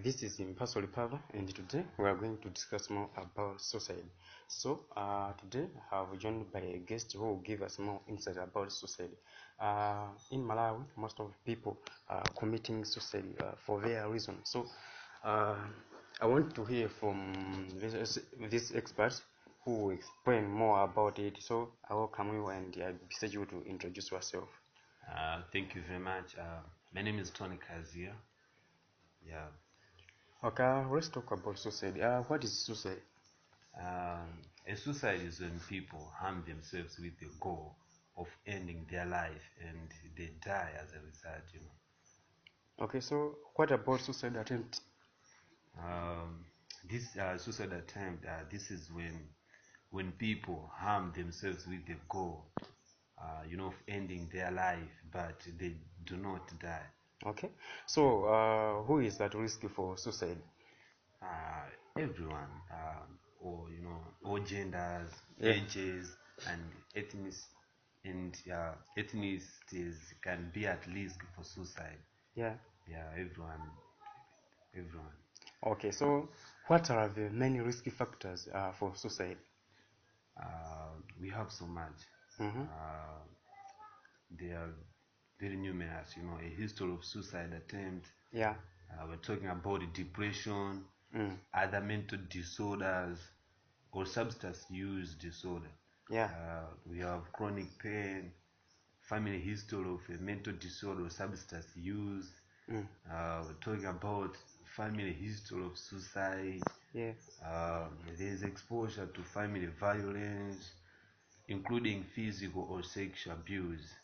This is Mpaso Lipava, and today we are going to discuss more about suicide. So, today I have joined by a guest who will give us more insight about suicide. In Malawi, most of people are committing suicide for their reason. So, I want to hear from this expert who will explain more about it. So, I welcome you and I beseech you to introduce yourself. Thank you very much. My name is Tony Kazia. Yeah. Okay, let's talk about suicide. What is suicide? A suicide is when people harm themselves with the goal of ending their life and they die as a result. Okay, so what about suicide attempt? This suicide attempt, this is when people harm themselves with the goal, of ending their life, but they do not die. Okay, so who is at risk for suicide? Everyone, all genders, Yeah. ages, and ethnicities can be at risk for suicide. Yeah. Yeah, everyone. Okay, so what are the main risk factors for suicide? We have so much. Mm-hmm. They are very numerous. A history of suicide attempt. Yeah. We're talking about depression, other mental disorders, or substance use disorder. Yeah. We have chronic pain, family history of a mental disorder or substance use. We're talking about family history of suicide. Yeah. There's exposure to family violence, including physical or sexual abuse.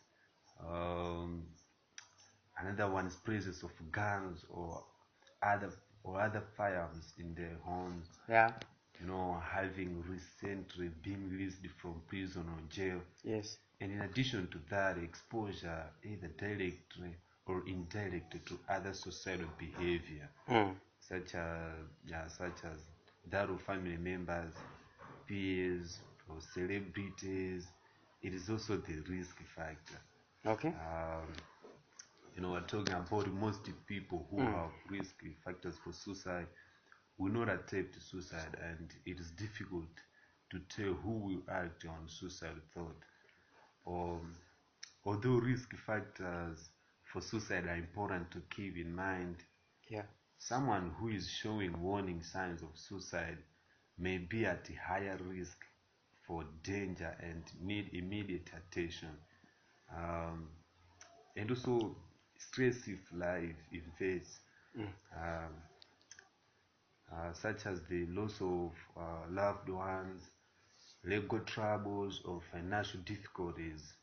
Another one is presence of guns or other firearms in their homes. Yeah. Having recently been released from prison or jail. Yes. And in addition to that, exposure either directly or indirectly to other societal behavior, such as that of family members, peers, or celebrities. It is also the risk factor. Okay. We're talking about most people who have risk factors for suicide will not attempt suicide, and it is difficult to tell who will act on suicide thought. Although risk factors for suicide are important to keep in mind, Yeah. someone who is showing warning signs of suicide may be at a higher risk for danger and need immediate attention. And also stress if life invades, such as the loss of loved ones, legal troubles, or financial difficulties,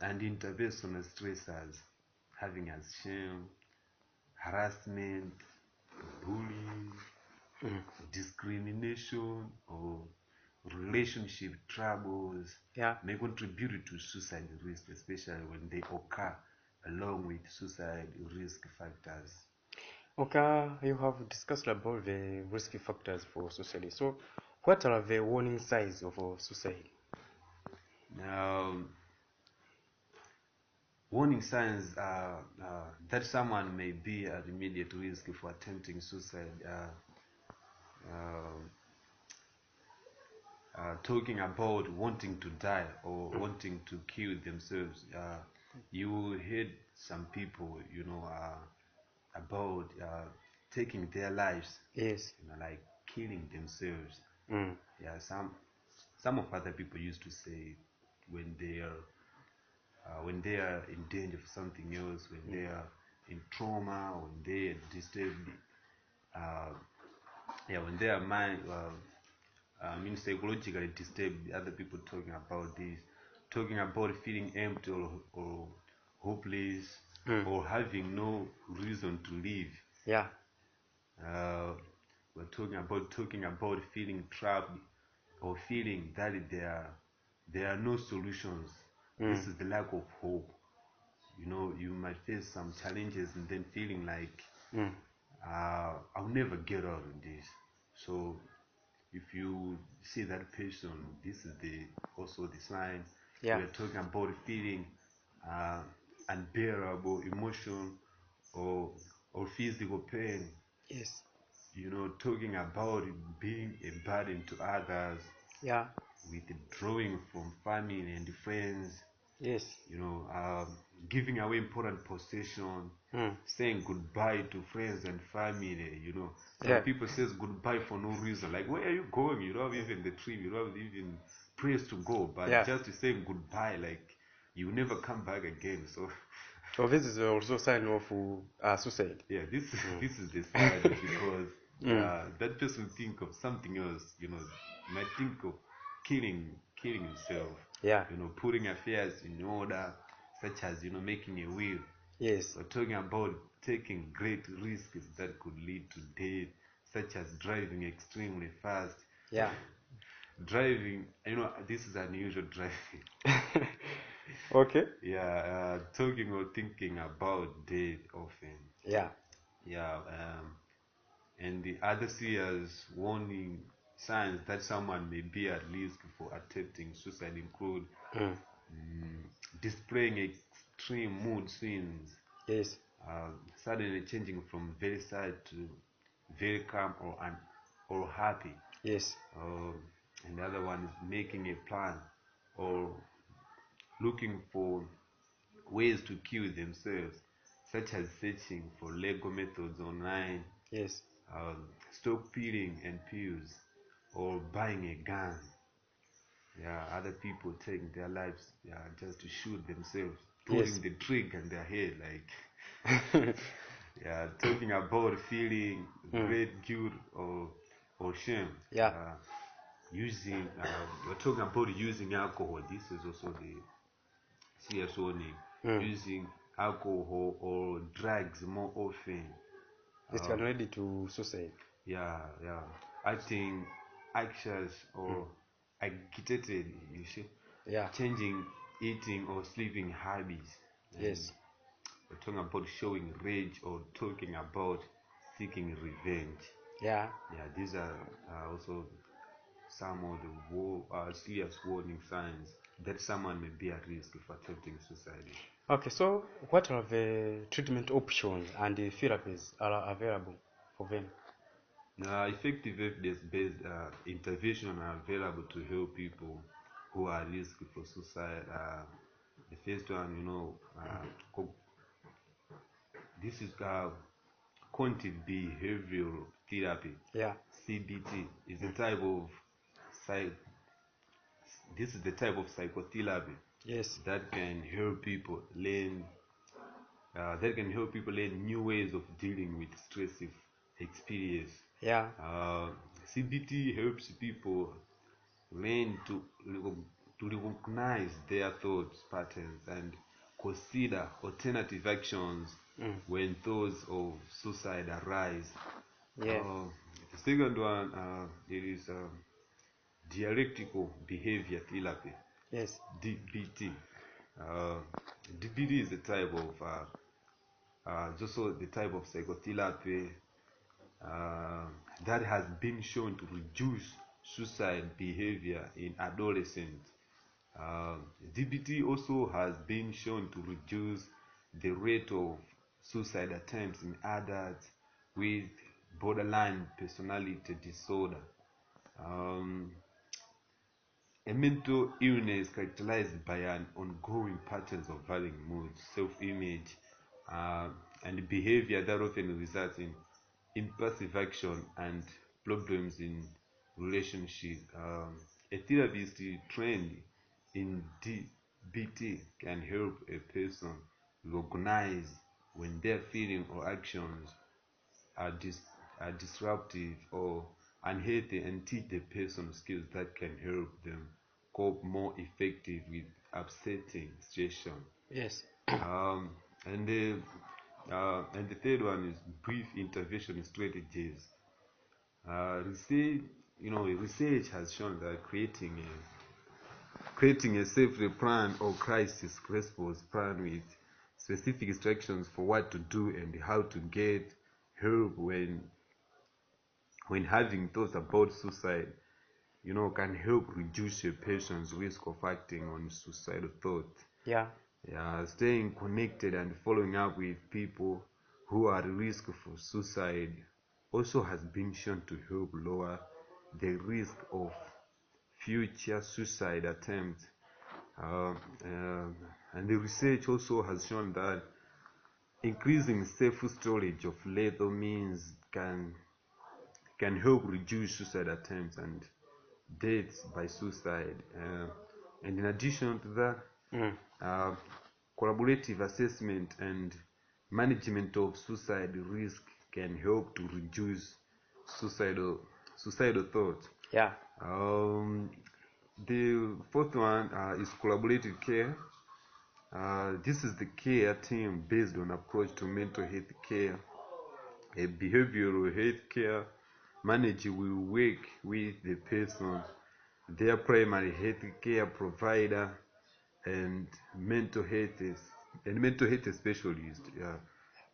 and interpersonal stressors, having as shame, harassment, bullying, discrimination, or relationship troubles may contribute to suicide risk, especially when they occur along with suicide risk factors. Okay, you have discussed about the risk factors for suicide. So, what are the warning signs of suicide? Now, warning signs are that someone may be at immediate risk for attempting suicide. Talking about wanting to die or wanting to kill themselves, you heard some people, about taking their lives. Yes. Like killing themselves. Mm. Yeah, some of other people used to say when they are in danger for something else, when they are in trauma, when they are disturbed, when they are psychologically disturbed. Other people talking about this, talking about feeling empty or hopeless, or having no reason to live. Yeah. We're talking about feeling trapped or feeling that there are no solutions. This is the lack of hope. You might face some challenges and then feeling like I'll never get out of this. So if you see that person, this is also the sign. Yeah. We are talking about feeling unbearable emotion or physical pain Yes. Talking about being a burden to others, Yeah. withdrawing from family and friends, Yes. giving away important possession, Mm. saying goodbye to friends and family. Some Yeah. people says goodbye for no reason. Like, where are you going? You don't have even the trip. You don't have even place to go. But Yeah. just saying goodbye, like you never come back again. So So this is also sign of suicide. yeah, this is the side because that person think of something else. Might think of killing himself. Yeah. Putting affairs in order, such as making a will. Yes. We're talking about taking great risks that could lead to death, such as driving extremely fast. Yeah. Driving, this is unusual driving. Okay. Yeah, talking or thinking about death often. Yeah. Yeah, and the other serious warning signs that someone may be at risk for attempting suicide include Mm. displaying extreme mood swings, Yes. suddenly changing from very sad to very calm or happy. Yes. And the other one is making a plan or looking for ways to kill themselves, such as searching for legal methods online, Yes. stockpiling and pills, or buying a gun. Yeah, other people taking their lives, yeah, just to shoot themselves, Yes. putting the trigger in their head, like yeah, talking about feeling great guilt or shame. Yeah. Using we're talking about using alcohol. This is also the serious warning. Mm. Using alcohol or drugs more often. It can lead to suicide. Yeah. Acting anxious or agitated, you see, Yeah. changing eating or sleeping habits. And Yes. we're talking about showing rage or talking about seeking revenge. Yeah. Yeah, these are also some of the serious warning signs that someone may be at risk of attempting suicide. Okay. So, what are the treatment options and the therapies are available for them? Effective evidence-based intervention are available to help people who are at risk for suicide. The first one, this is cognitive behavioral therapy. Yeah. CBT is a type of psych. This is the type of psychotherapy Yes. that can help people learn. New ways of dealing with stressful experience. Yeah. Uh, CBT helps people learn to recognize their thoughts patterns and consider alternative actions when thoughts of suicide arise. Yeah. The second one, it is dialectical behavior therapy, Yes. DBT. Uh, DBT is a type of also the type of psychotherapy uh, that has been shown to reduce suicide behavior in adolescents. DBT also has been shown to reduce the rate of suicide attempts in adults with borderline personality disorder. Um, a mental illness characterized by an ongoing patterns of varying moods, self-image, uh, and behavior that often results in impulsive action and problems in relationship. A therapist trained in DBT can help a person recognize when their feelings or actions are, are disruptive or unhealthy and teach the person skills that can help them cope more effective with upsetting situations. Yes. Um, and the third one is brief intervention strategies. Research has shown that creating a safety plan or crisis response plan with specific instructions for what to do and how to get help when having thoughts about suicide, can help reduce a patient's risk of acting on suicidal thoughts. Yeah. Yeah, staying connected and following up with people who are at risk for suicide also has been shown to help lower the risk of future suicide attempts. Uh, and the research also has shown that increasing safe storage of lethal means can help reduce suicide attempts and deaths by suicide. And in addition to that, uh, collaborative assessment and management of suicide risk can help to reduce suicidal thoughts. Yeah. The fourth one is collaborative care. This is the care team based on approach to mental health care. A behavioral health care manager will work with the person, their primary health care provider, and mental health specialist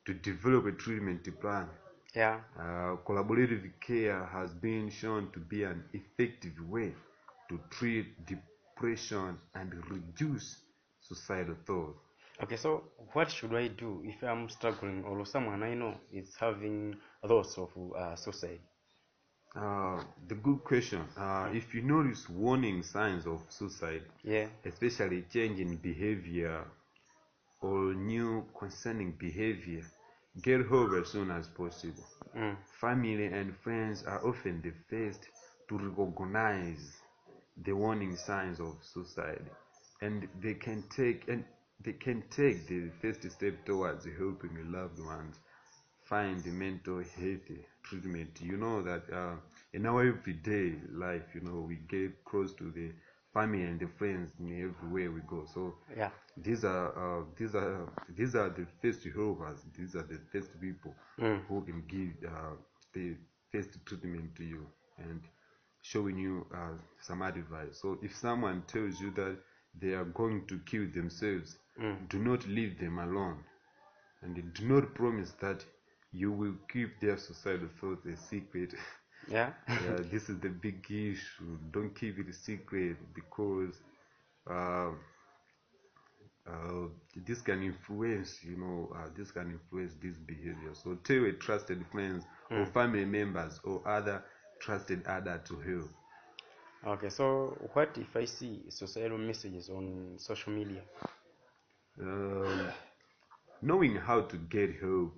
to develop a treatment plan. Yeah. Collaborative care has been shown to be an effective way to treat depression and reduce suicidal thoughts. Okay, so what should I do if I'm struggling or someone I know is having thoughts of suicide? The good question. If you notice warning signs of suicide, Yeah. especially change in behavior or new concerning behavior, get help as soon as possible. Family and friends are often the first to recognize the warning signs of suicide, and they can take the first step towards helping loved ones find the mental health treatment. You know that in our everyday life, we get close to the family and the friends in everywhere we go. So Yeah. these are the first helpers. These are the first people who can give the first treatment to you and showing you some advice. So if someone tells you that they are going to kill themselves, do not leave them alone, and do not promise that you will keep their suicidal thoughts a secret. Yeah. Yeah, this is the big issue. Don't keep it a secret, because uh, this can influence, this can influence this behavior. So tell a trusted friends or family members or other trusted adults to help. Okay, so what if I see suicidal messages on social media? Knowing how to get help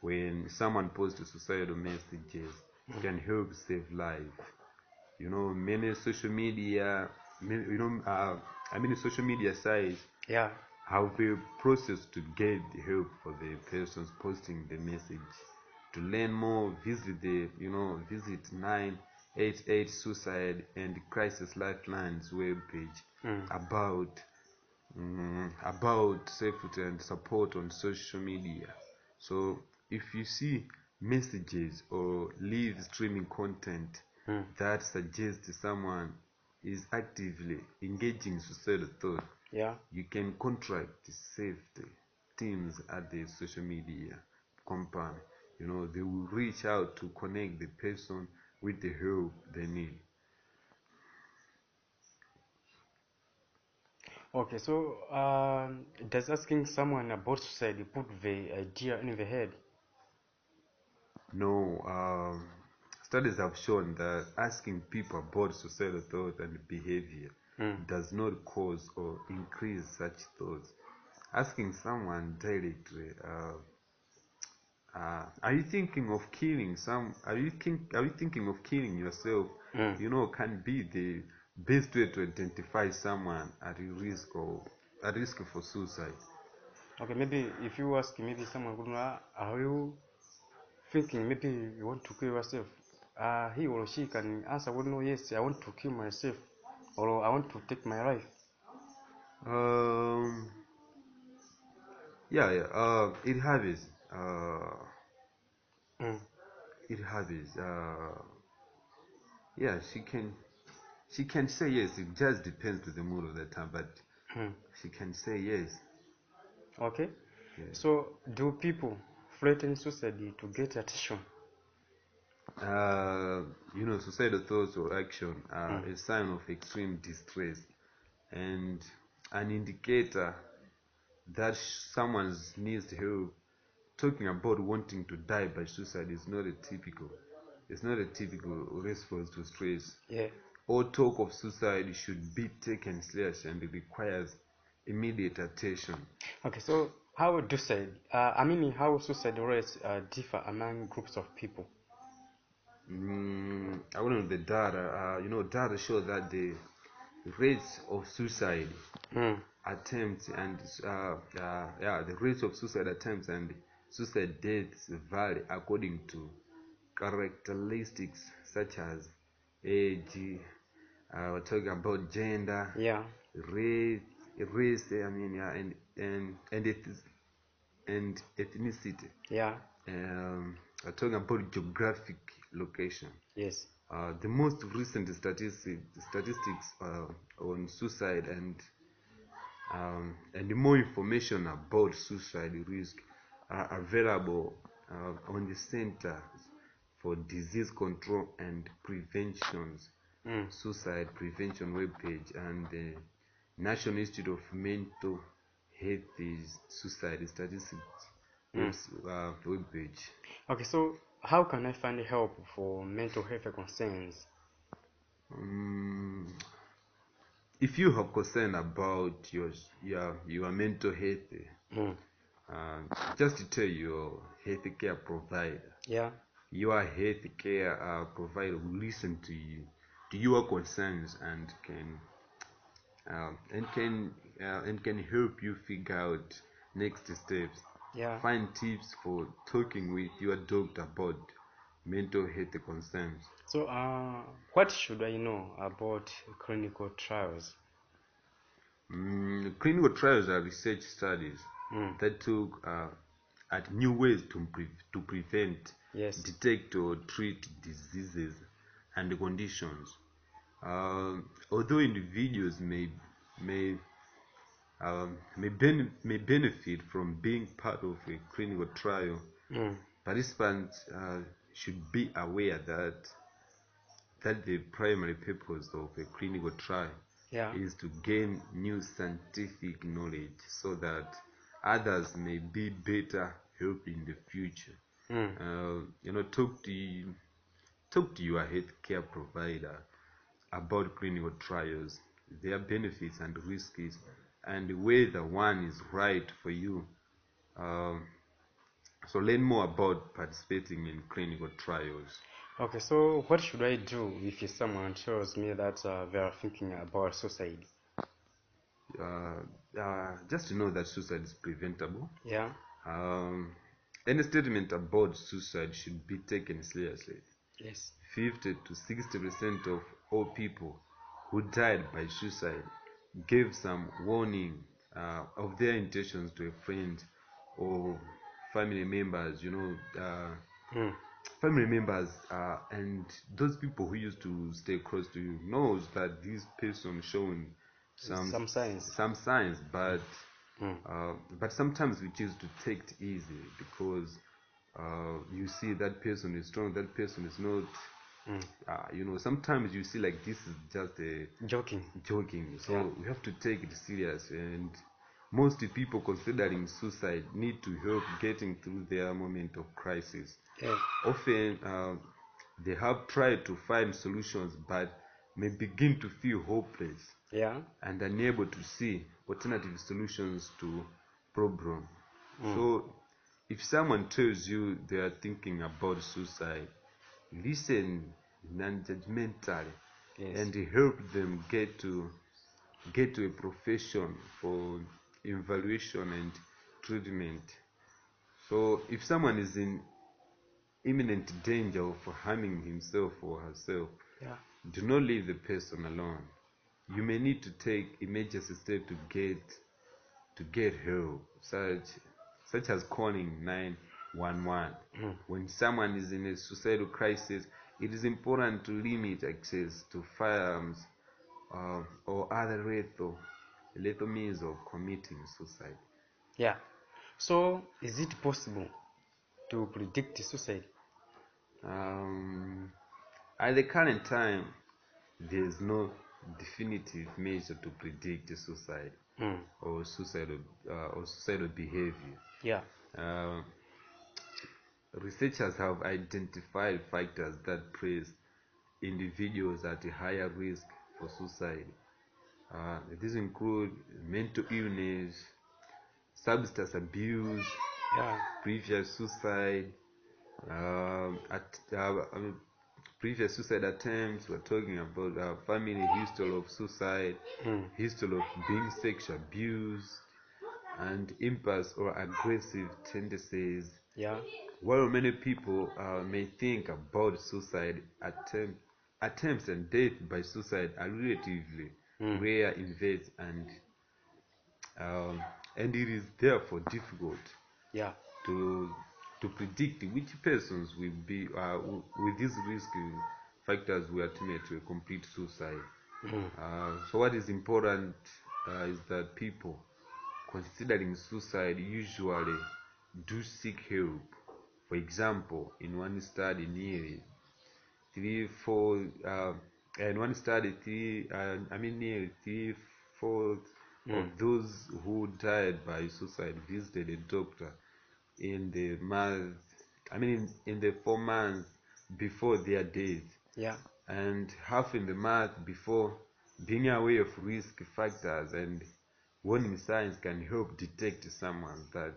when someone posts suicidal messages can help save lives. Many social media, many social media sites Yeah. have a process to get the help for the persons posting the message. To learn more, visit visit 988 Suicide and Crisis Lifelines webpage about safety and support on social media. So if you see messages or live streaming content that suggests someone is actively engaging suicidal thought, Yeah. you can contact the safety teams at the social media company. They will reach out to connect the person with the help they need. Okay, so does asking someone about suicide put the idea in the head? No, studies have shown that asking people about suicidal thoughts and behavior does not cause or increase such thoughts. Asking someone directly, are you thinking of killing are you thinking of killing yourself? Can be the best way to identify someone at risk for suicide. Okay, maybe if you ask maybe someone, are you thinking maybe you want to kill yourself? He or she can answer, well, no, yes, I want to kill myself, or I want to take my life. Um, yeah. It happens. It happens. Yeah, she can say yes. It just depends to the mood of the time, but she can say yes. Okay. Yeah. So do people threaten suicide to get attention? Suicidal thoughts or action are a sign of extreme distress and an indicator that someone needs help. talking about wanting to die by suicide is not a typical response to stress. Yeah. All talk of suicide should be taken seriously and it requires immediate attention. Okay, so how do say, how suicide rates differ among groups of people? I went on the data. Data show that the rates of suicide attempts and the rates of suicide attempts and suicide deaths vary according to characteristics such as age. We're talking about gender, Yeah. race, and ethnicity. Yeah. We're talking about geographic location. Yes. The most recent statistics on suicide and more information about suicide risk are available on the Center for Disease Control and Prevention's suicide prevention webpage and the National Institute of Mental Health's suicide statistics webpage. Okay, so how can I find help for mental health concerns? If you have concern about your mental health, just tell your healthcare provider. Yeah. Your healthcare provider will listen to your concerns and can help you figure out next steps. Yeah. Find tips for talking with your doctor about mental health concerns. So, what should I know about clinical trials? Clinical trials are research studies that look at new ways to prevent, Yes. detect, or treat diseases and conditions. Although individuals may benefit from being part of a clinical trial, participants should be aware that the primary purpose of a clinical trial is to gain new scientific knowledge so that others may be better helped in the future. Talk to your healthcare provider about clinical trials, their benefits and risks, and whether one is right for you. So learn more about participating in clinical trials. Okay, so what should I do if someone tells me that they are thinking about suicide? Just to know that suicide is preventable. Yeah. Any statement about suicide should be taken seriously. Yes. 50 to 60% of all people who died by suicide gave some warning of their intentions to a friend or family members. Family members and those people who used to stay close to you knows that this person showing some signs, but sometimes we choose to take it easy because you see that person is strong, that person is not. Sometimes you see like this is just a joking. So we have to take it serious, and most people considering suicide need to help getting through their moment of crisis. Often they have tried to find solutions but may begin to feel hopeless and unable to see alternative solutions to problem. So if someone tells you they are thinking about suicide, listen non-judgmentally and help them get to a profession for evaluation and treatment. So if someone is in imminent danger of harming himself or herself, do not leave the person alone. You may need to take emergency steps to get help, such as calling 911. When someone is in a suicidal crisis, it is important to limit access to firearms or other lethal means of committing suicide. Yeah. So, is it possible to predict suicide? At the current time, there is no definitive measure to predict suicide or suicidal behavior. Yeah. researchers have identified factors that place individuals at a higher risk for suicide. These include mental illness, substance abuse, Yeah. previous suicide, previous suicide attempts. We're talking about family history of suicide, history of being sexually abused, and impulse or aggressive tendencies. Yeah. While many people may think about suicide attempts and death by suicide are relatively rare events, and it is therefore difficult Yeah. to predict which persons will be with these risk factors will ultimately complete suicide. So what is important is that people considering suicide usually do seek help. For example, in one study, nearly nearly three-fourths of those who died by suicide visited a doctor in the month, in the 4 months before their death, Yeah. and half in the month before. Being aware of risk factors and warning signs can help detect someone that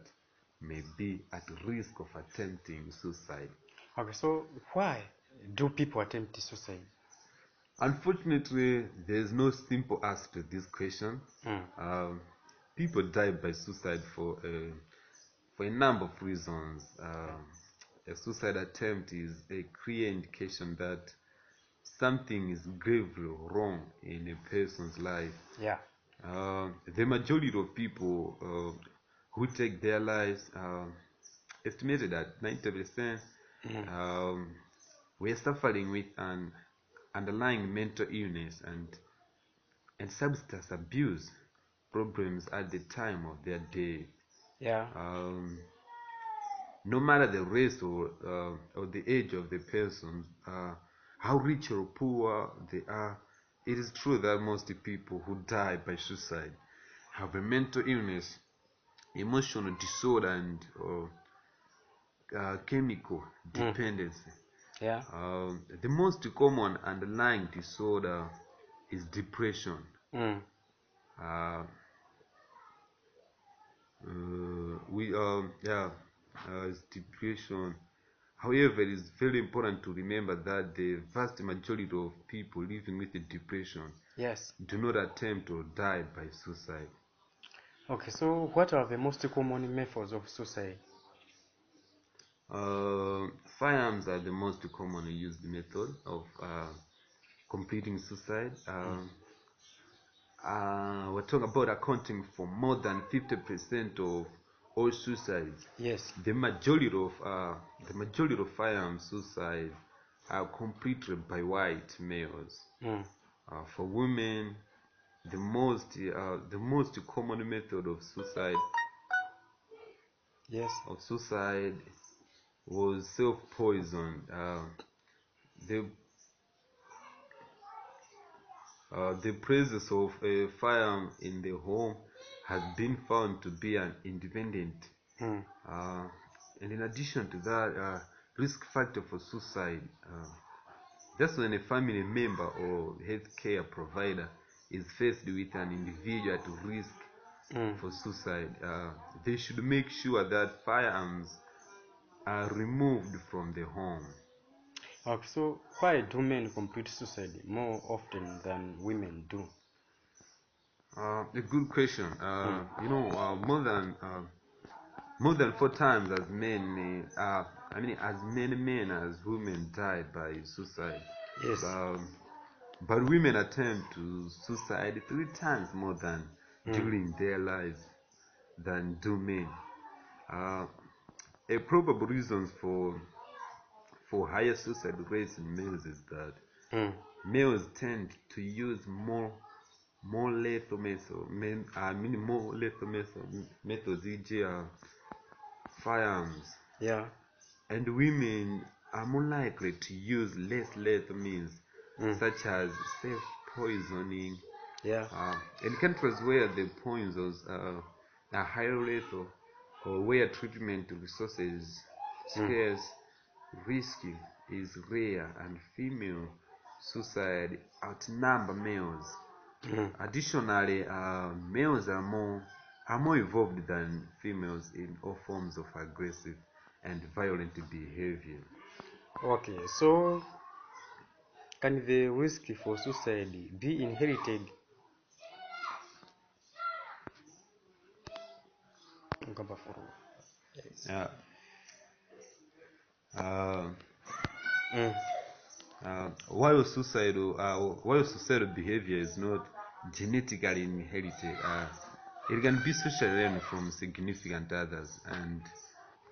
may be at risk of attempting suicide. Okay, so why do people attempt suicide? Unfortunately, there is no simple answer to this question. People die by suicide for a number of reasons. A suicide attempt is a clear indication that something is gravely wrong in a person's life. Yeah. The majority of people who take their lives, estimated at 90%, were suffering with an underlying mental illness and substance abuse problems at the time of their death. Yeah. No matter the race or the age of the person, how rich or poor they are, it is true that most people who die by suicide have a mental illness, emotional disorder, and chemical dependency. Yeah. The most common underlying disorder is depression. Uh, it's depression. However, it is very important to remember that the vast majority of people living with depression Yes. do not attempt or die by suicide. Okay, so what are the most common methods of suicide? Firearms are the most commonly used method of completing suicide. We're talking about accounting for more than 50% of all suicides. Yes. The majority of firearm suicides are completed by white males. For women, the most common method of suicide Yes. was self-poison. The presence of a firearm in the home has been found to be an independent, and in addition to that, risk factor for suicide. That's when a family member or healthcare provider is faced with an individual at risk for suicide. They should make sure that firearms are removed from the home. Okay, so why do men complete suicide more often than women do? A good question. More than 4 times as many as many men as women die by suicide. Yes. But women attempt to suicide 3 times more than during their lives than do men. A probable reasons for higher suicide rates in males is that males tend to use more lethal methods, e.g., firearms. Yeah. And women are more likely to use less lethal means, such as self-poisoning. Yeah. In countries where the poisons are higher lethal or where treatment resources scarce, risky, is rare, and female suicide outnumber males. Additionally, males are more evolved than females in all forms of aggressive and violent behavior. Okay, so can the risk for suicide be inherited? Uh, while suicidal behavior is not genetically inherited, it can be socially learned from significant others,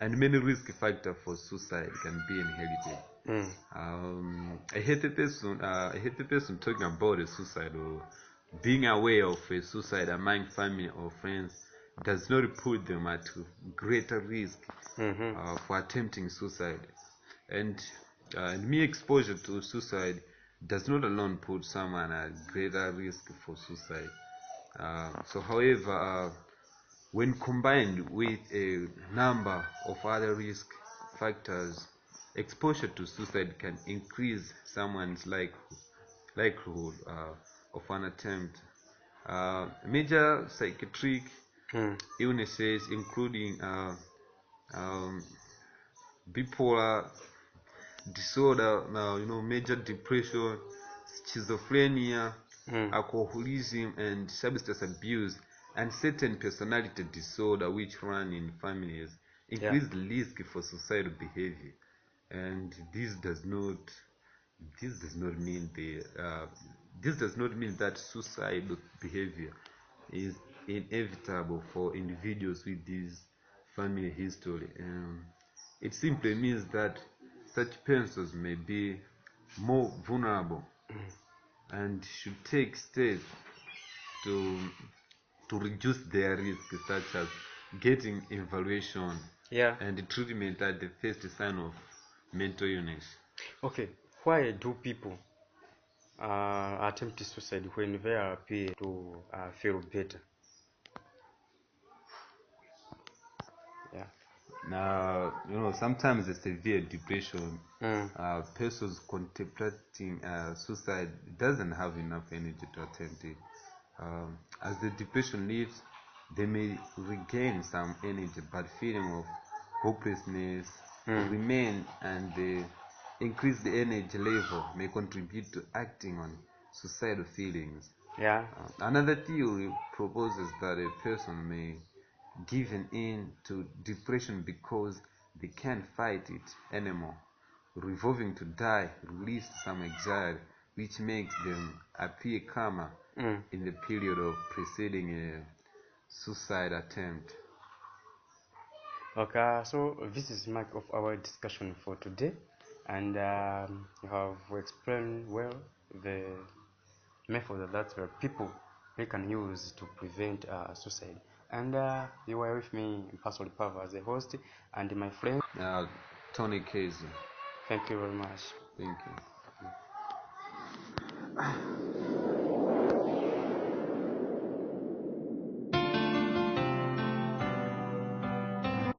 and many risk factors for suicide can be inherited. A healthy person talking about a suicide or being aware of a suicide among family or friends does not put them at greater risk for attempting suicide. And mere exposure to suicide does not alone put someone at greater risk for suicide. However, when combined with a number of other risk factors, exposure to suicide can increase someone's likelihood of an attempt. Major psychiatric illnesses, including bipolar disorder, major depression, schizophrenia, alcoholism, and substance abuse, and certain personality disorder which run in families increase the risk for suicidal behavior. And this does not mean that suicidal behavior is inevitable for individuals with this family history. It simply means that such persons may be more vulnerable and should take steps to reduce their risk, such as getting evaluation and treatment at the first sign of mental illness. Okay, why do people attempt suicide when they appear to feel better? Sometimes a severe depression, persons contemplating suicide doesn't have enough energy to attempt it. As the depression leaves, they may regain some energy, but feeling of hopelessness remain, and the increased energy level may contribute to acting on suicidal feelings. Another theory proposes that a person may given in to depression because they can't fight it anymore. Resolving to die released some anxiety, which makes them appear calmer in the period of preceding a suicide attempt. Okay, so this is much of our discussion for today, and you have explained well the method that people can use to prevent suicide. And you were with me, Pastor Pava, as a host, and my friend Tony Casey. Thank you very much. Thank you.